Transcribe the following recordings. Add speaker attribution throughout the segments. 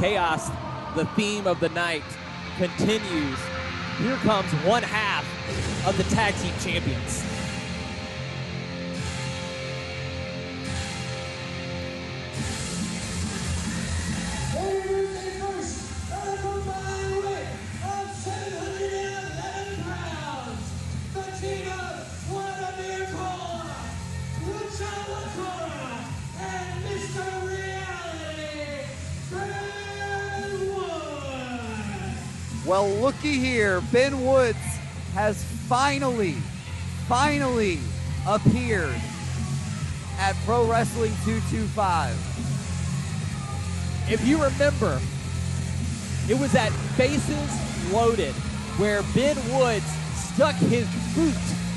Speaker 1: chaos, the theme of the night, continues. Here comes one half of the tag team champions.
Speaker 2: Well, looky here, Ben Woods has finally appeared at Pro Wrestling 225.
Speaker 1: If you remember, it was at Faces Loaded where Ben Woods stuck his boot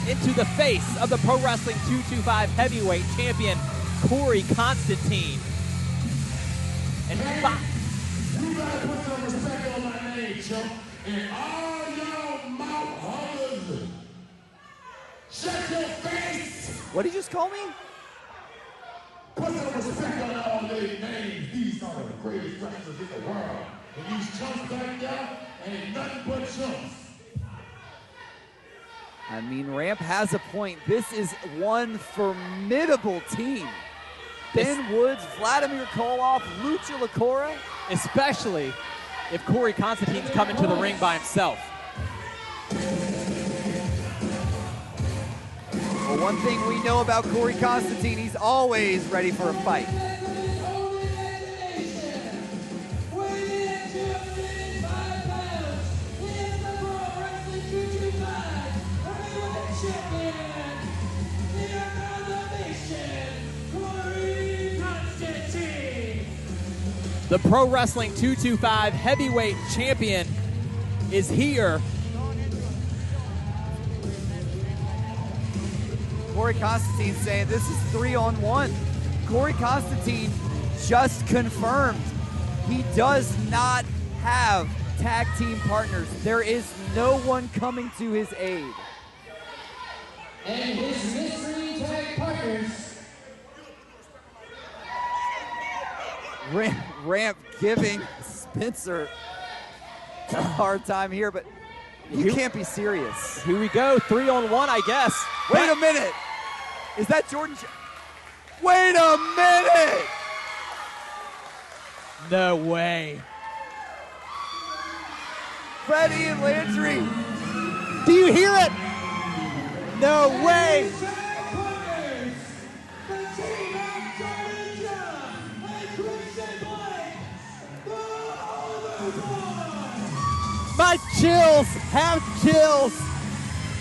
Speaker 1: into the face of the Pro Wrestling 225 heavyweight champion, Korey Konstantine. And
Speaker 3: you gotta put some respect on my name, chump. And all y'all mouth hollers, shut your face!
Speaker 2: What did you just call me?
Speaker 3: Put some respect on all their names. These are the greatest wrestlers in the world. And these chumps back there ain't nothing but chumps.
Speaker 2: I mean, Ramp has a point. This is one formidable team. Ben Woods, Vladimir Koloff, Lucha Lacora.
Speaker 1: Especially if Korey Konstantine's coming to the ring by himself.
Speaker 2: Well, one thing we know about Korey Konstantine, he's always ready for a fight.
Speaker 1: The Pro Wrestling 225 heavyweight champion is here.
Speaker 2: Korey Konstantine saying this is 3-on-1. Korey Konstantine just confirmed he does not have tag team partners. There is no one coming to his aid.
Speaker 4: And his mystery tag partners.
Speaker 2: Ramp giving Spencer a hard time here, but you can't be serious.
Speaker 1: Here we go, 3-on-1, I guess.
Speaker 2: Wait a minute. Is that Jordan? Wait a minute.
Speaker 1: No way.
Speaker 2: Freddie and Landry.
Speaker 1: Do you hear it? No way. My chills have chills.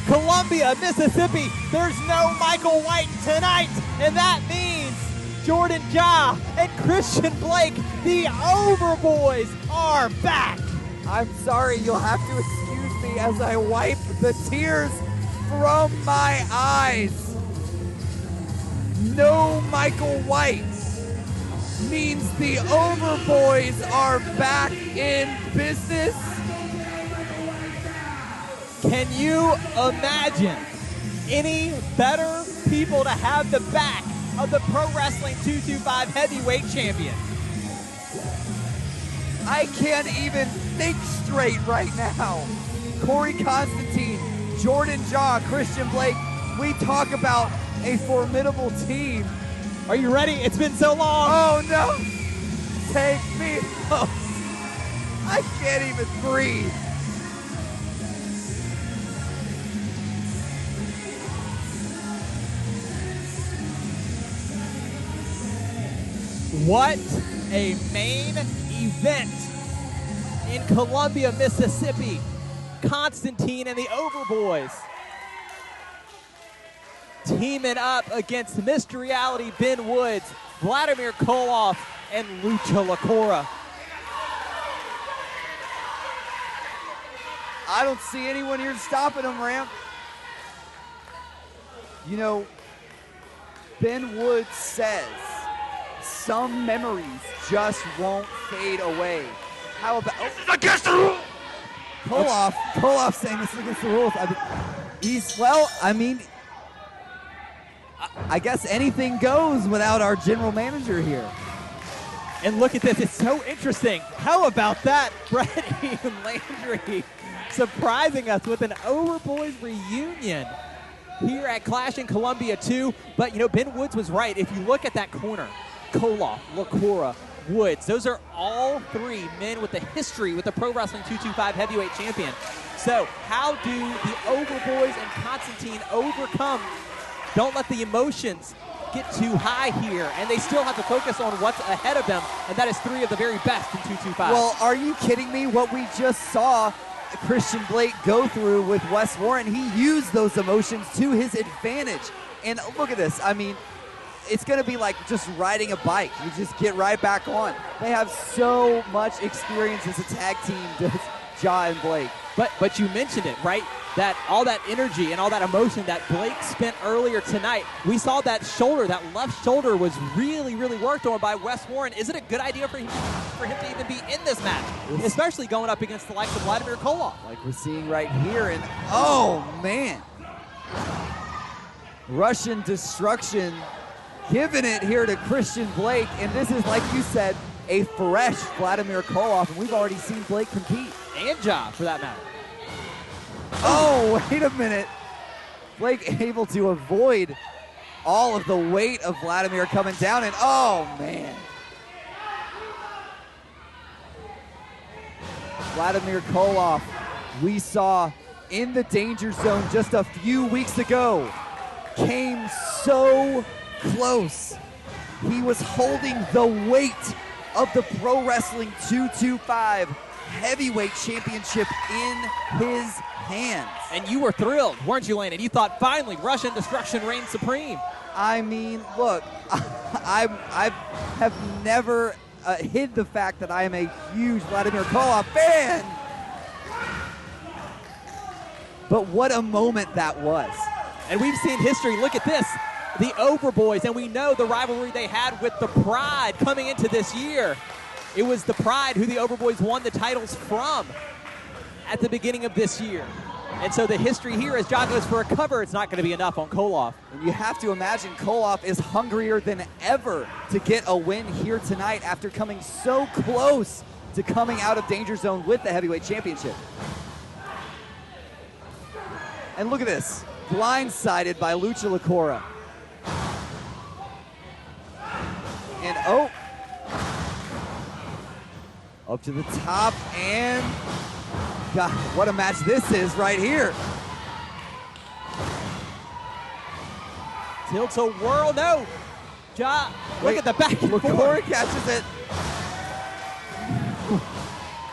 Speaker 1: Columbia, Mississippi, there's no Michael White tonight, and that means Jordan Ja and Christian Blake, the Overboys, are back.
Speaker 2: I'm sorry, you'll have to excuse me as I wipe the tears from my eyes. No Michael White means the Overboys are back in business.
Speaker 1: Can you imagine any better people to have the back of the Pro Wrestling 225 heavyweight champion?
Speaker 2: I can't even think straight right now. Korey Konstantine, Jordan Ja, Christian Blake, we talk about a formidable team.
Speaker 1: Are you ready? It's been so long.
Speaker 2: Oh no, take me home. I can't even breathe.
Speaker 1: What a main event in Columbia, Mississippi. Constantine and the Overboys teaming up against Mr. Reality Ben Woods, Vladimir Koloff, and Lucha Lacora.
Speaker 2: I don't see anyone here stopping him, Ramp. You know, Ben Woods says some memories just won't fade away. How about
Speaker 3: This is against the rules!
Speaker 2: Koloff saying this is against the rules. I mean, I guess anything goes without our general manager here.
Speaker 1: And look at this. It's so interesting. How about that? Freddie and Landry surprising us with an Overboys reunion here at Clash in Columbia 2. But, you know, Ben Woods was right. If you look at that corner, Koloff, LaCoura, Woods, those are all three men with a history with the Pro Wrestling 225 heavyweight champion. So how do the Overboys and Constantine overcome? Don't let the emotions get too high here, and they still have to focus on what's ahead of them, and that is three of the very best in 225.
Speaker 2: Well, are you kidding me? What we just saw Christian Blake go through with Wes Warren, he used those emotions to his advantage. And look at this. I mean, it's going to be like just riding a bike. You just get right back on. They have so much experience as a tag team, does Ja and Blake.
Speaker 1: But you mentioned it, right? That all that energy and all that emotion that Blake spent earlier tonight, we saw that shoulder, that left shoulder was really, really worked on by Wes Warren. Is it a good idea for him to even be in this match, especially going up against the likes of Vladimir Koloff?
Speaker 2: Like we're seeing right here, and oh man, Russian destruction giving it here to Christian Blake, and this is, like you said, a fresh Vladimir Koloff, and we've already seen Blake compete.
Speaker 1: And Ja, for that matter.
Speaker 2: Oh, wait a minute. Blake able to avoid all of the weight of Vladimir coming down, and oh, man. Vladimir Koloff, we saw in the danger zone just a few weeks ago, came so close. He was holding the weight of the Pro Wrestling 225 heavyweight championship in his hands.
Speaker 1: And you were thrilled, weren't you, Landon? You thought finally Russian destruction reigned supreme.
Speaker 2: I mean, look, I have never hid the fact that I am a huge Vladimir Koloff fan. But what a moment that was.
Speaker 1: And we've seen history. Look at this. The Overboys, and we know the rivalry they had with the Pride coming into this year. It was the Pride who the Overboys won the titles from at the beginning of this year. And so the history here, as Ja goes for a cover, it's not going to be enough on Koloff.
Speaker 2: And you have to imagine Koloff is hungrier than ever to get a win here tonight after coming so close to coming out of Danger Zone with the Heavyweight Championship. And look at this, blindsided by Lucha LaCoura. And oh, up to the top, and God, what a match this is right here.
Speaker 1: Tilt-a-whirl, no. Ja, look at the back and forth.
Speaker 2: LaCoura catches it.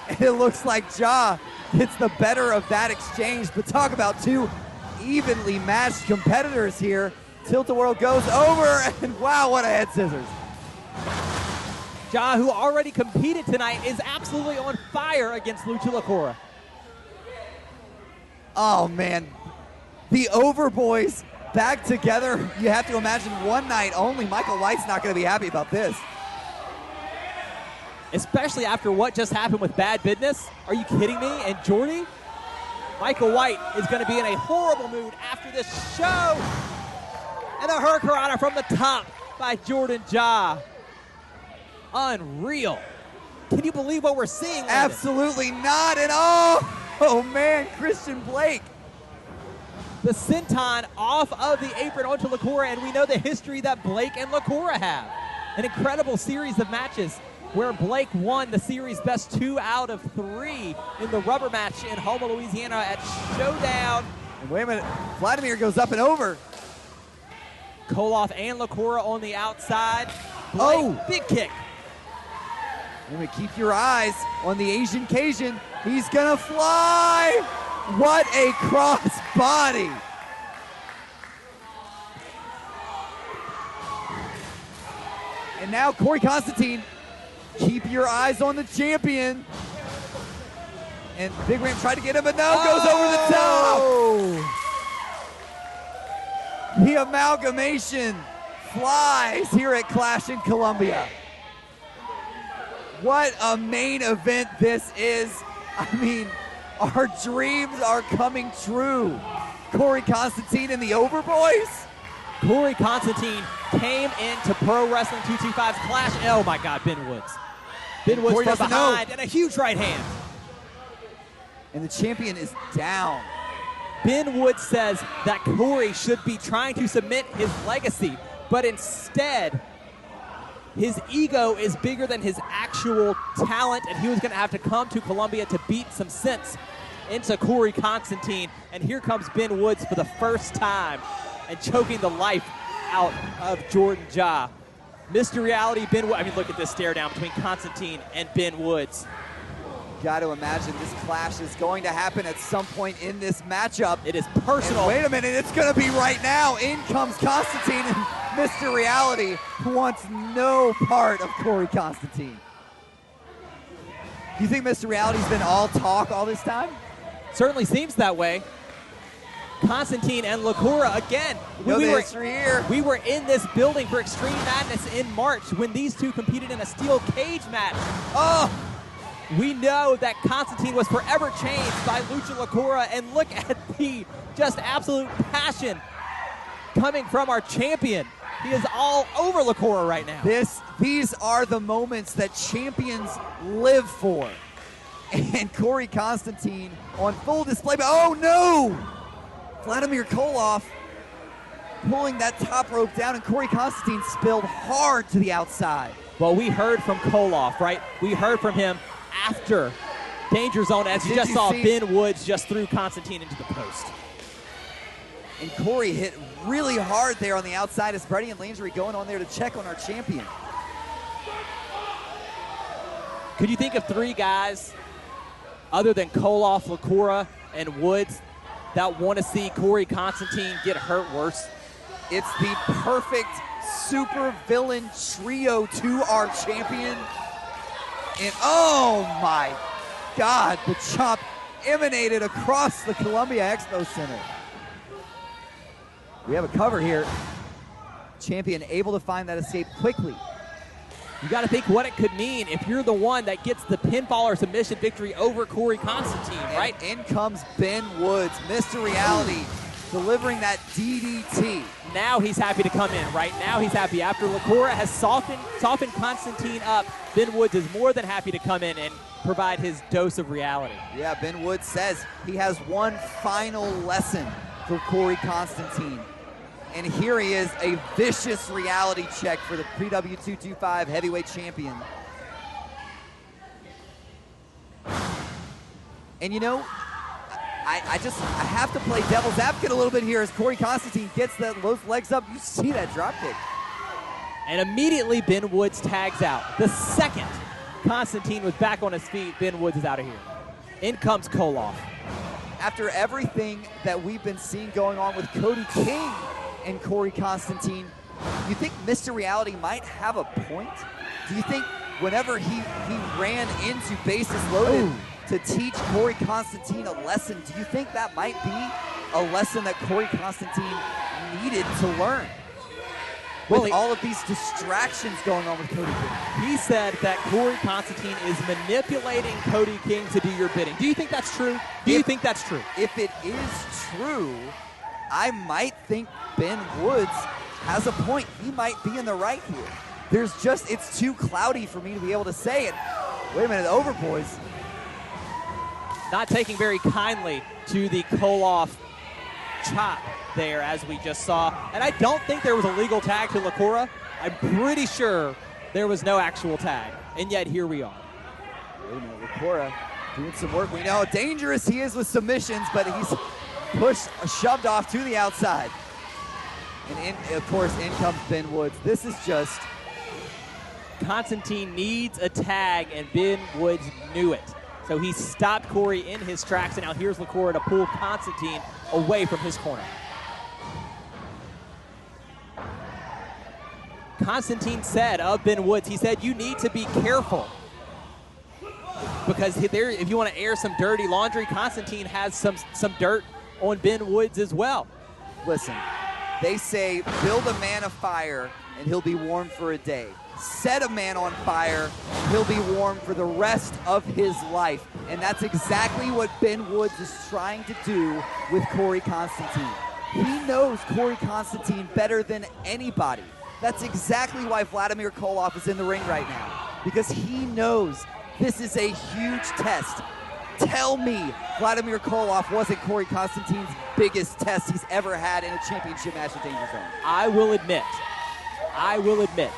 Speaker 2: And it looks like Ja gets the better of that exchange, but talk about two evenly matched competitors here. Tilt-a-whirl goes over, and wow, what a head scissors.
Speaker 1: Ja, who already competed tonight, is absolutely on fire against Lucha LaCoura.
Speaker 2: Oh, man. The Overboys back together. You have to imagine one night only. Michael White's not going to be happy about this.
Speaker 1: Especially after what just happened with Bad Business. Are you kidding me? And Jordy? Michael White is going to be in a horrible mood after this show. And the Hurricanrana from the top by Jordan Ja. Unreal. Can you believe what we're seeing? Landon?
Speaker 2: Absolutely not at all. Oh, man, Christian Blake.
Speaker 1: The senton off of the apron onto LaCoura, and we know the history that Blake and LaCoura have. An incredible series of matches where Blake won the series best 2 out of 3 in the rubber match in Houma, Louisiana at Showdown.
Speaker 2: And wait a minute, Vladimir goes up and over.
Speaker 1: Koloff and LaCoura on the outside. Blake,
Speaker 2: Oh!
Speaker 1: Big kick.
Speaker 2: Keep your eyes on the Asian Cajun. He's gonna fly. What a cross body. And now Korey Konstantine, keep your eyes on the champion. And Big Ram tried to get him, but no, goes over the top. The amalgamation flies here at Clash in Columbia. What a main event this is. I mean, our dreams are coming true. Korey Konstantine and the Overboys.
Speaker 1: Korey Konstantine came into Pro Wrestling 225's Clash. Oh my God, Ben Woods. Ben Woods
Speaker 2: Korey
Speaker 1: from
Speaker 2: doesn't
Speaker 1: behind
Speaker 2: know.
Speaker 1: and a huge right hand.
Speaker 2: And the champion is down.
Speaker 1: Ben Woods says that Korey should be trying to submit his legacy, but instead, his ego is bigger than his actual talent, and he was going to have to come to Columbia to beat some sense into Korey Konstantine. And here comes Ben Woods for the first time and choking the life out of Jordan Ja. Mr. Reality, Ben Woods. I mean, look at this stare down between Constantine and Ben Woods.
Speaker 2: Got to imagine this clash is going to happen at some point in this matchup.
Speaker 1: It is personal.
Speaker 2: And wait a minute, it's going to be right now. In comes Constantine, and Mr. Reality wants no part of Korey Konstantine. Do you think Mr. Reality's been all talk all this time?
Speaker 1: Certainly seems that way. Constantine and Lakura again. We were in this building for Extreme Madness in March when these two competed in a steel cage match.
Speaker 2: Oh!
Speaker 1: We know that Constantine was forever changed by Lucha Lakura, and look at the just absolute passion coming from our champion. He is all over Lakura right now.
Speaker 2: These are the moments that champions live for. And Korey Konstantine on full display. But oh no! Vladimir Koloff pulling that top rope down, and Korey Konstantine spilled hard to the outside.
Speaker 1: Well, we heard from Koloff, right? We heard from him after Danger Zone, as you just saw Ben Woods just threw Constantine into the post.
Speaker 2: And Korey hit really hard there on the outside as Brady and Landry going on there to check on our champion.
Speaker 1: Could you think of three guys other than Koloff, Lakura, and Woods that want to see Korey Konstantine get hurt worse?
Speaker 2: It's the perfect super villain trio to our champion. And oh my God, the chop emanated across the Columbia Expo Center. We have a cover here. Champion able to find that escape quickly.
Speaker 1: You got to think what it could mean if you're the one that gets the pinfall or submission victory over Korey Konstantine, right?
Speaker 2: And in comes Ben Woods, Mr. Reality, delivering that DDT.
Speaker 1: Now he's happy to come in, right? Now he's happy. After Lakura has softened Constantine up, Ben Woods is more than happy to come in and provide his dose of reality.
Speaker 2: Yeah, Ben Woods says he has one final lesson for Korey Konstantine. And here he is, a vicious reality check for the PW225 heavyweight champion. And you know, I have to play devil's advocate a little bit here as Korey Konstantine gets those legs up. You see that drop kick.
Speaker 1: And immediately Ben Woods tags out. The second Constantine was back on his feet, Ben Woods is out of here. In comes Koloff.
Speaker 2: After everything that we've been seeing going on with Cody King and Korey Konstantine, you think Mr. Reality might have a point? Do you think whenever he ran into bases loaded to teach Korey Konstantine a lesson, do you think that might be a lesson that Korey Konstantine needed to learn? With all of these distractions going on with Cody King.
Speaker 1: He said that Korey Konstantine is manipulating Cody King to do your bidding. Do you think that's true? Do you think that's true?
Speaker 2: If it is true, I might think Ben Woods has a point. He might be in the right here. It's too cloudy for me to be able to say it. Wait a minute, over, boys.
Speaker 1: Not taking very kindly to the Koloff chop there, as we just saw. And I don't think there was a legal tag to Lakura. I'm pretty sure there was no actual tag. And yet here we are.
Speaker 2: Wait a minute, Lakura doing some work. We know how dangerous he is with submissions, but he's shoved off to the outside. And of course, in comes Ben Woods. This is just...
Speaker 1: Constantine needs a tag, and Ben Woods knew it. So he stopped Korey in his tracks, and now here's Lakura to pull Constantine away from his corner. Constantine said of Ben Woods, he said, you need to be careful. Because if you want to air some dirty laundry, Constantine has some dirt on Ben Woods as well.
Speaker 2: Listen, they say build a man of fire and he'll be warm for a day. Set a man on fire, he'll be warm for the rest of his life. And that's exactly what Ben Woods is trying to do with Korey Konstantine. He knows Korey Konstantine better tthan anybody. That's exactly why Vladimir Koloff is in the ring right now, because he knows this is a huge test. Tell me Vladimir Koloff wasn't Korey Konstantine's biggest test he's ever had in a championship match at Danger Zone.
Speaker 1: I will admit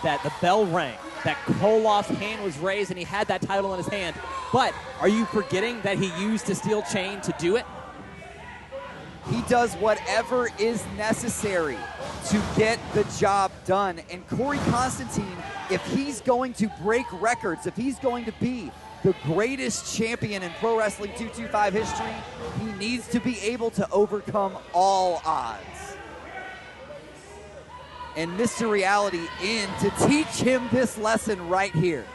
Speaker 1: that the bell rang, that Koloff's hand was raised and he had that title in his hand. But are you forgetting that he used a steel chain to do it?
Speaker 2: He does whatever is necessary to get the job done. And Korey Konstantine, if he's going to break records, if he's going to be the greatest champion in Pro Wrestling 225 history, he needs to be able to overcome all odds. And Mr. Reality in to teach him this lesson right here.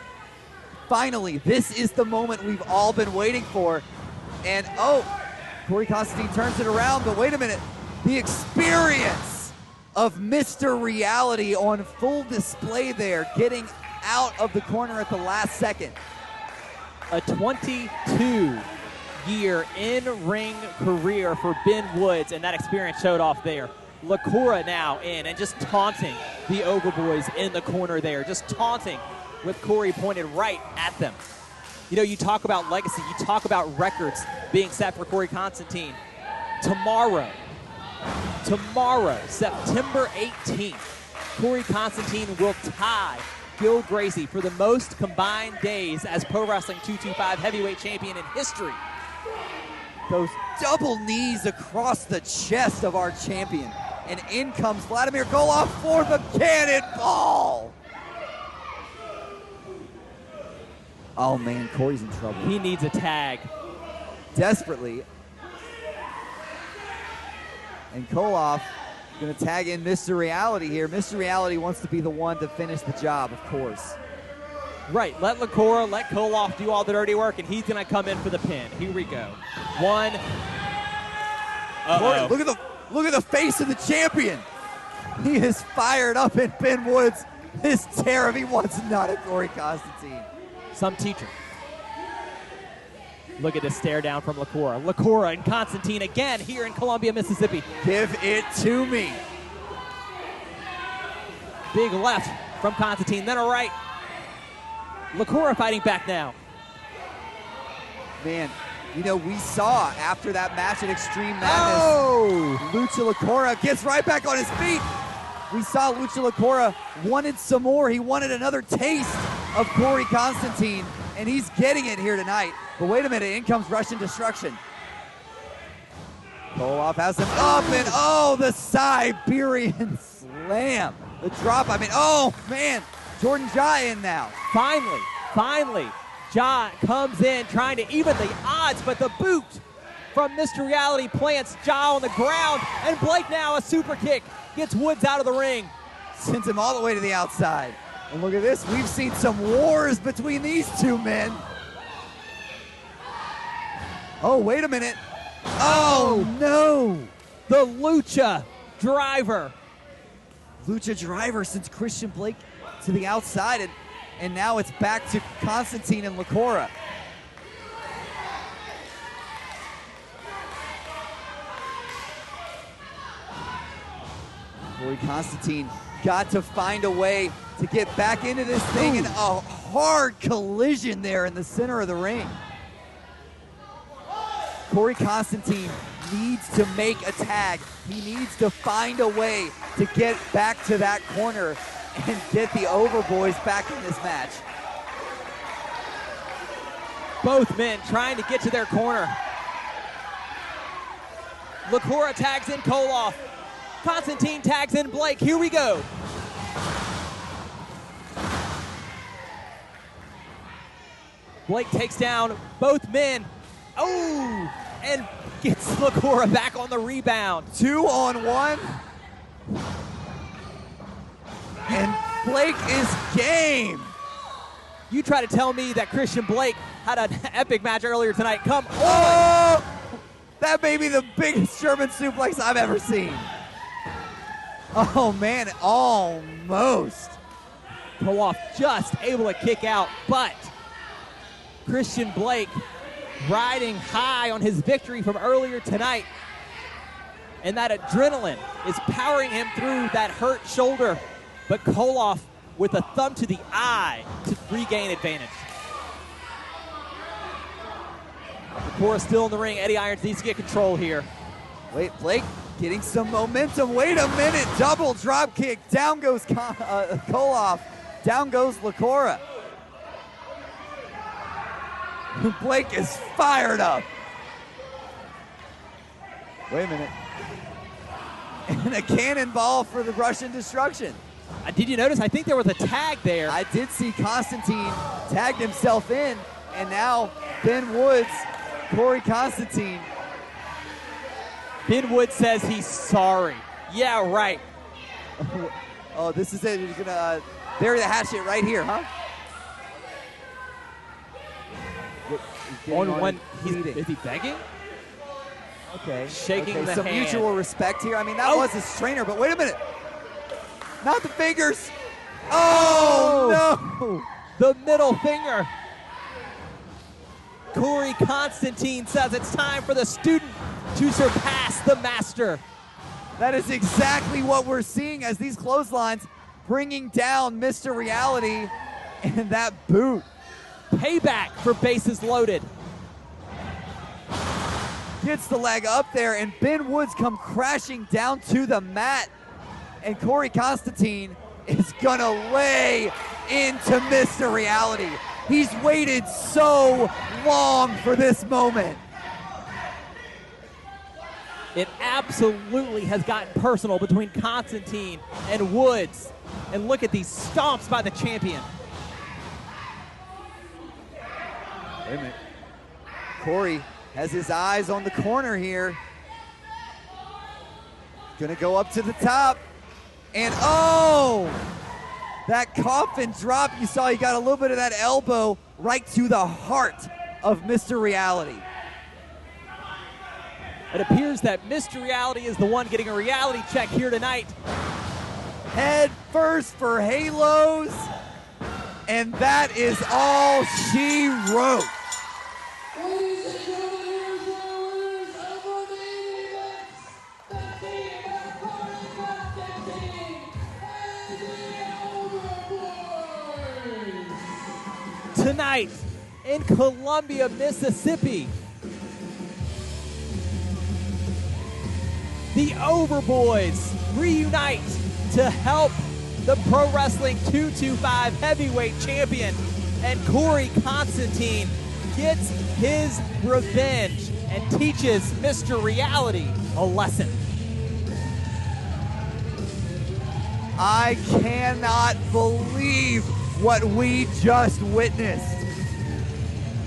Speaker 2: Finally, this is the moment we've all been waiting for. And Korey Konstantine turns it around, but wait a minute. The experience of Mr. Reality on full display there, getting out of the corner at the last second.
Speaker 1: A 22-year in-ring career for Ben Woods, and that experience showed off there. LaCoura now in and just taunting the Overboys in the corner there, just taunting with Korey pointed right at them. You know, you talk about legacy, you talk about records being set for Korey Konstantine. Tomorrow, September 18th, Korey Konstantine will tie Gil Gracie for the most combined days as Pro Wrestling 225 heavyweight champion in history.
Speaker 2: Those double knees across the chest of our champion. And in comes Vladimir Koloff for the cannonball. Oh man, Korey's in trouble.
Speaker 1: He needs a tag.
Speaker 2: Desperately. And Koloff going to tag in Mr. Reality here. Mr. Reality wants to be the one to finish the job, of course.
Speaker 1: Right, let LaCoura, let Koloff do all the dirty work, and he's going to come in for the pin. Here we go. One.
Speaker 2: Korey, look at the face of the champion. He is fired up in Ben Woods. This terror, he wants none of Korey Konstantine.
Speaker 1: Some teacher. Look at this stare down from LaCoura. LaCoura and Constantine again here in Columbia, Mississippi.
Speaker 2: Give it to me.
Speaker 1: Big left from Constantine, then a right. LaCoura fighting back now.
Speaker 2: Man, you know, we saw after that match at Extreme Madness, Lucha LaCoura gets right back on his feet. We saw Lucha LaCoura wanted some more. He wanted another taste of Korey Konstantine, and he's getting it here tonight. But wait a minute, in comes Russian Destruction. Koloff has him up, and the Siberian Slam. The drop, oh man, Jordan Jai in now.
Speaker 1: Finally, Jai comes in trying to even the odds, but the boot from Mr. Reality plants Jai on the ground, and Blake now a super kick gets Woods out of the ring.
Speaker 2: Sends him all the way to the outside. And look at this, we've seen some wars between these two men. Oh, wait a minute. Oh, no.
Speaker 1: The Lucha Driver.
Speaker 2: Lucha Driver sends Christian Blake to the outside, and now it's back to Constantine and LaCoura. Korey Konstantine got to find a way to get back into this thing, and a hard collision there in the center of the ring. Korey Konstantine needs to make a tag. He needs to find a way to get back to that corner and get the Overboys back in this match.
Speaker 1: Both men trying to get to their corner. LaCoura tags in Koloff. Constantine tags in Blake. Here we go. Blake takes down both men. Oh, and gets LaCoura back on the rebound.
Speaker 2: 2-on-1. And Blake is game.
Speaker 1: You try to tell me that Christian Blake had an epic match earlier tonight. Come on.
Speaker 2: Oh, that may be the biggest German suplex I've ever seen. Oh, man, almost.
Speaker 1: Koloff just able to kick out, but Christian Blake riding high on his victory from earlier tonight. And that adrenaline is powering him through that hurt shoulder. But Koloff with a thumb to the eye to regain advantage. Korey still in the ring. Eddie Irons needs to get control here.
Speaker 2: Wait, Blake getting some momentum. Wait a minute. Double drop kick. Down goes Koloff. Down goes Lakora. Blake is fired up. Wait a minute. And a cannonball for the Russian destruction.
Speaker 1: Did you notice? I think there was a tag there.
Speaker 2: I did see Constantine tagged himself in, and now Ben Woods, Korey Konstantine.
Speaker 1: Ben Woods says he's sorry. Yeah, right.
Speaker 2: Oh, this is it. He's gonna bury the hatchet right here, huh?
Speaker 1: Is he begging?
Speaker 2: Okay.
Speaker 1: Shaking the
Speaker 2: some
Speaker 1: hand.
Speaker 2: mutual respect here. I mean, that was his trainer, but wait a minute. Not the fingers. Oh, no.
Speaker 1: The middle finger. Korey Konstantine says it's time for the student to surpass the master.
Speaker 2: That is exactly what we're seeing as these clotheslines bringing down Mr. Reality and that boot.
Speaker 1: Payback for bases loaded.
Speaker 2: Gets the leg up there, and Ben Woods come crashing down to the mat. And Korey Konstantine is gonna lay into Mr. Reality. He's waited so long for this moment.
Speaker 1: It absolutely has gotten personal between Constantine and Woods. And look at these stomps by the champion.
Speaker 2: Wait a minute. Korey has his eyes on the corner here. Gonna go up to the top. And oh! That coffin drop, you saw he got a little bit of that elbow right to the heart of Mr. Reality.
Speaker 1: It appears that Mr. Reality is the one getting a reality check here tonight.
Speaker 2: Head first for Halos. And that is all she wrote.
Speaker 4: Ladies and gentlemen, here's the winners of the main event, the team of Korey Konstantine and the Overboys.
Speaker 1: Tonight in Columbia, Mississippi, the Overboys reunite to help the Pro Wrestling 225 heavyweight champion, and Korey Konstantine gets his revenge and teaches Mr. Reality a lesson.
Speaker 2: I cannot believe what we just witnessed.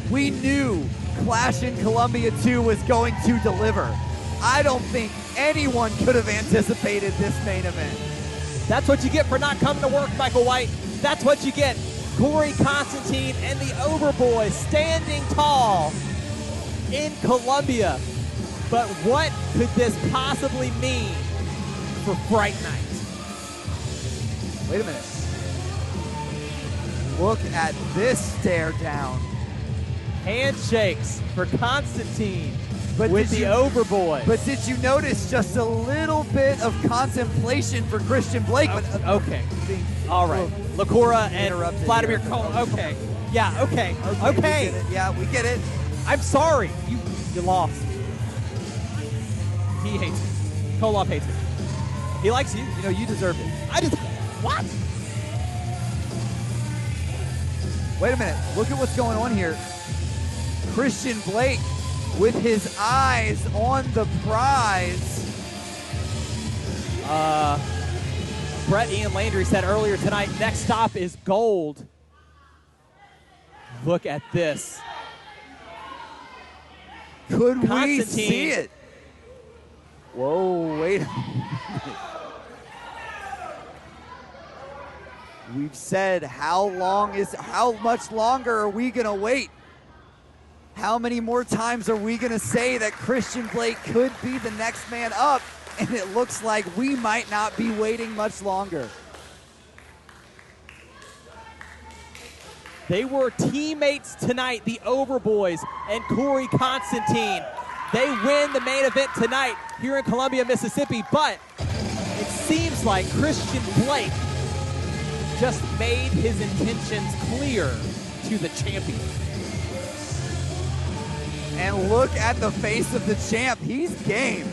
Speaker 2: We knew Clash in Columbia 2 was going to deliver. I don't think anyone could have anticipated this main event.
Speaker 1: That's what you get for not coming to work, Michael White. That's what you get. Korey Konstantine and the Overboys standing tall in Columbia. But what could this possibly mean for Fright Night?
Speaker 2: Wait a minute. Look at this stare down.
Speaker 1: Handshakes for Constantine with the Overboys.
Speaker 2: But did you notice just a little bit of contemplation for Christian Blake?
Speaker 1: Okay. All right. Lakora and Vladimir Koloff. Okay. Yeah, okay. Okay.
Speaker 2: We get it.
Speaker 1: I'm sorry. You lost. He hates me. Koloff hates me. He likes you.
Speaker 2: You know, you deserve it.
Speaker 1: What?
Speaker 2: Wait a minute. Look at what's going on here. Christian Blake with his eyes on the prize.
Speaker 1: Brett Ian Landry said earlier tonight, next stop is gold. Look at this.
Speaker 2: Could we see it? Whoa, wait a minute. We've said how much longer are we gonna wait? How many more times are we going to say that Christian Blake could be the next man up? And it looks like we might not be waiting much longer.
Speaker 1: They were teammates tonight, the Overboys and Korey Konstantine. They win the main event tonight here in Columbia, Mississippi, but it seems like Christian Blake just made his intentions clear to the champion.
Speaker 2: And look at the face of the champ. He's game.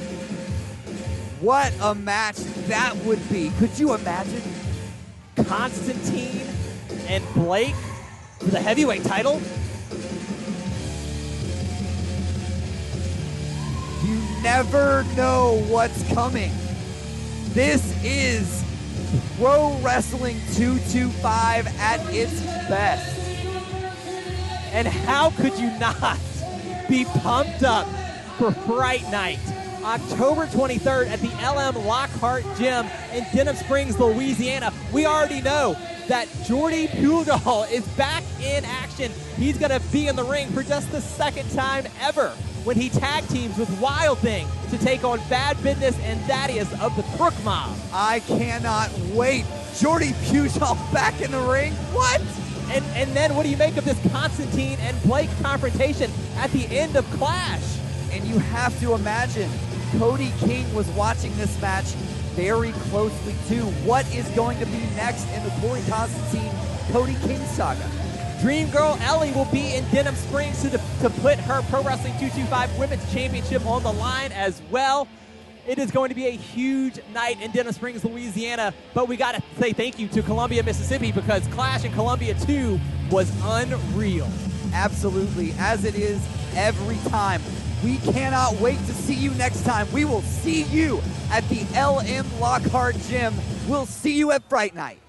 Speaker 2: What a match that would be. Could you imagine?
Speaker 1: Constantine and Blake for the heavyweight title?
Speaker 2: You never know what's coming. This is Pro Wrestling 225 at its best.
Speaker 1: And how could you not be pumped up for Fright Night, October 23rd at the LM Lockhart Gym in Denham Springs, Louisiana? We already know that Jordy Pudal is back in action. He's going to be in the ring for just the second time ever when he tag teams with Wild Thing to take on Bad Business and Thaddeus of the Crook Mob.
Speaker 2: I cannot wait. Jordy Pudal back in the ring? What?
Speaker 1: And then what do you make of this Constantine and Blake confrontation at the end of Clash?
Speaker 2: And you have to imagine Cody King was watching this match very closely too. What is going to be next in the Korey Konstantine Cody King saga?
Speaker 1: Dream Girl Ellie will be in Denham Springs to put her Pro Wrestling 225 Women's Championship on the line as well. It is going to be a huge night in Denham Springs, Louisiana, but we got to say thank you to Columbia, Mississippi, because Clash in Columbia 2 was unreal.
Speaker 2: Absolutely, as it is every time. We cannot wait to see you next time. We will see you at the LM Lockhart Gym. We'll see you at Fright Night.